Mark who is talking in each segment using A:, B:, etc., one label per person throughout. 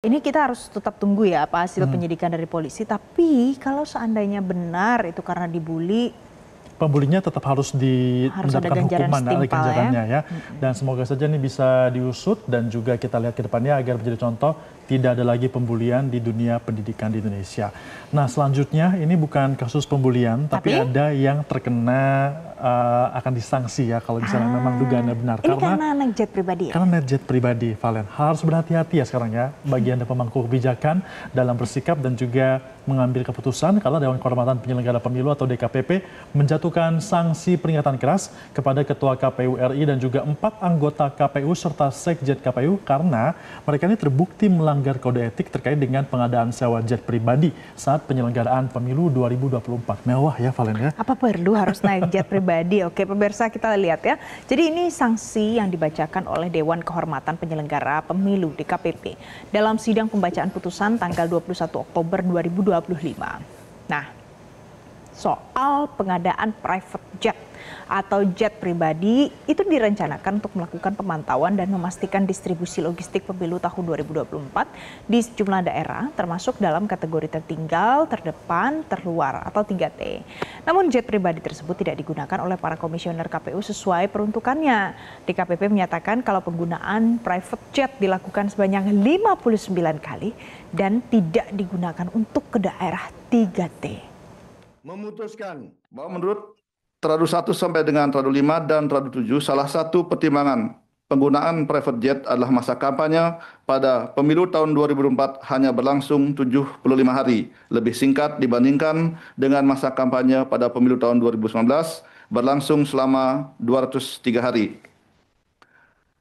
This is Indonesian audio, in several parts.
A: Ini kita harus tetap tunggu ya apa hasil penyidikan dari polisi. Tapi kalau seandainya benar itu karena dibully,
B: pembulinya tetap harus mendapatkan hukuman ganjarannya ya. Dan semoga saja ini bisa diusut dan juga kita lihat ke depannya agar menjadi contoh tidak ada lagi pembulian di dunia pendidikan di Indonesia. Nah selanjutnya ini bukan kasus pembulian tapi ada yang terkena akan disanksi ya kalau misalnya memang dugaannya benar.
A: Ini karena naik jet pribadi ya?
B: Karena naik jet pribadi, Valen. Harus berhati-hati ya sekarang ya bagi Anda pemangku kebijakan dalam bersikap dan juga mengambil keputusan kalau Dewan Kehormatan Penyelenggara Pemilu atau DKPP menjatuhkan sanksi peringatan keras kepada Ketua KPU RI dan juga 4 anggota KPU serta Sekjen KPU karena mereka ini terbukti melanggar kode etik terkait dengan pengadaan sewa jet pribadi saat penyelenggaraan Pemilu 2024. Mewah ya Valen ya.
A: Apa perlu harus naik jet pribadi? Oke pemirsa kita lihat ya. Jadi ini sanksi yang dibacakan oleh Dewan Kehormatan Penyelenggara Pemilu DKPP dalam sidang pembacaan putusan tanggal 21 Oktober 2025. Nah, soal pengadaan private jet atau jet pribadi itu direncanakan untuk melakukan pemantauan dan memastikan distribusi logistik pemilu tahun 2024 di sejumlah daerah termasuk dalam kategori tertinggal, terdepan, terluar atau 3T. Namun jet pribadi tersebut tidak digunakan oleh para komisioner KPU sesuai peruntukannya. DKPP menyatakan kalau penggunaan private jet dilakukan sebanyak 59 kali dan tidak digunakan untuk ke daerah 3T.
C: Memutuskan bahwa menurut Teradu 1 sampai dengan Teradu 5 dan Teradu 7, salah satu pertimbangan penggunaan private jet adalah masa kampanye pada pemilu tahun 2004 hanya berlangsung 75 hari, lebih singkat dibandingkan dengan masa kampanye pada pemilu tahun 2019 berlangsung selama 203 hari.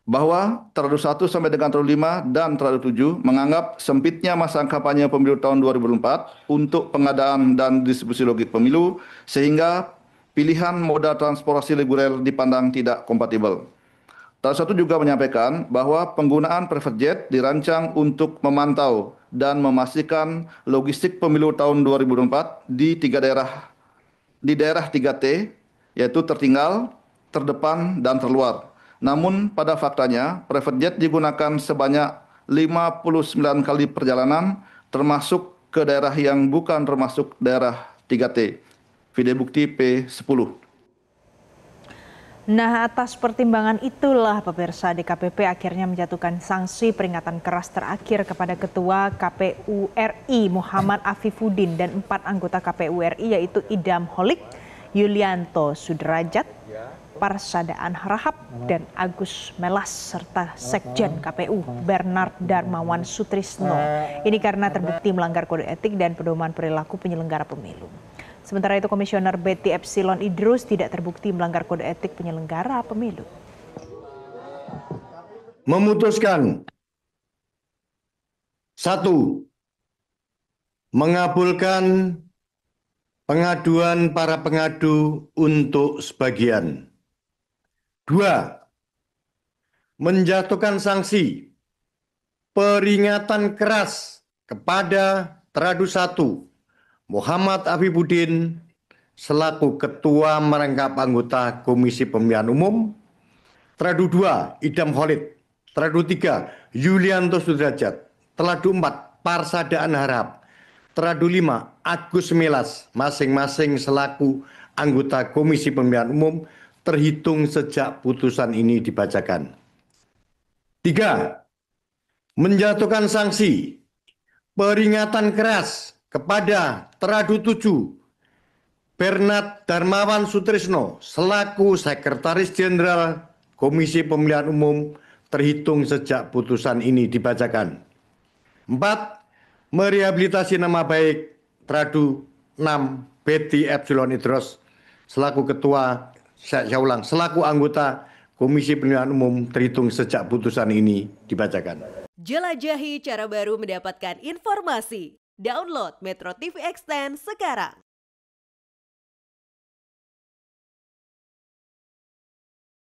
C: Bahwa Teradu 1 sampai dengan Teradu 5 dan Teradu 7 menganggap sempitnya masa kampanye pemilu tahun 2004 untuk pengadaan dan distribusi logistik pemilu sehingga pilihan moda transportasi reguler dipandang tidak kompatibel. Teradu 1 juga menyampaikan bahwa penggunaan private jet dirancang untuk memantau dan memastikan logistik pemilu tahun 2024 di daerah 3T, yaitu tertinggal, terdepan, dan terluar. Namun pada faktanya, private jet digunakan sebanyak 59 kali perjalanan, termasuk ke daerah yang bukan termasuk daerah 3T. Video bukti P10.
A: Nah, atas pertimbangan itulah pemirsa DKPP akhirnya menjatuhkan sanksi peringatan keras terakhir kepada Ketua KPU RI Muhammad Afifuddin dan 4 anggota KPU RI yaitu Idam Holik, Yulianto Sudrajat, Parsadaan Harahap, dan Agus Melas serta Sekjen KPU Bernard Darmawan Sutrisno. Ini karena terbukti melanggar kode etik dan pedoman perilaku penyelenggara pemilu. Sementara itu Komisioner Betty Epsilon Idrus tidak terbukti melanggar kode etik penyelenggara pemilu.
D: Memutuskan 1. Mengabulkan pengaduan para pengadu untuk sebagian. 2. Menjatuhkan sanksi peringatan keras kepada Teradu 1 Muhammad Afifuddin selaku Ketua Merangkap Anggota Komisi Pemilihan Umum. Teradu 2 Idam Holik. Teradu 3 Yulianto Sudrajat. Teradu 4 Parsadaan Harahap. Teradu 5 Agus Melas masing-masing selaku anggota Komisi Pemilihan Umum terhitung sejak putusan ini dibacakan. 3. Menjatuhkan sanksi peringatan keras kepada Teradu 7 Bernard Darmawan Sutrisno selaku Sekretaris Jenderal Komisi Pemilihan Umum terhitung sejak putusan ini dibacakan. 4. Merehabilitasi nama baik Teradu 6 Betty Epsilon Idrus selaku selaku anggota Komisi Pemilihan Umum terhitung sejak putusan ini dibacakan.
E: Jelajahi cara baru mendapatkan informasi. Download Metro TV Extend sekarang.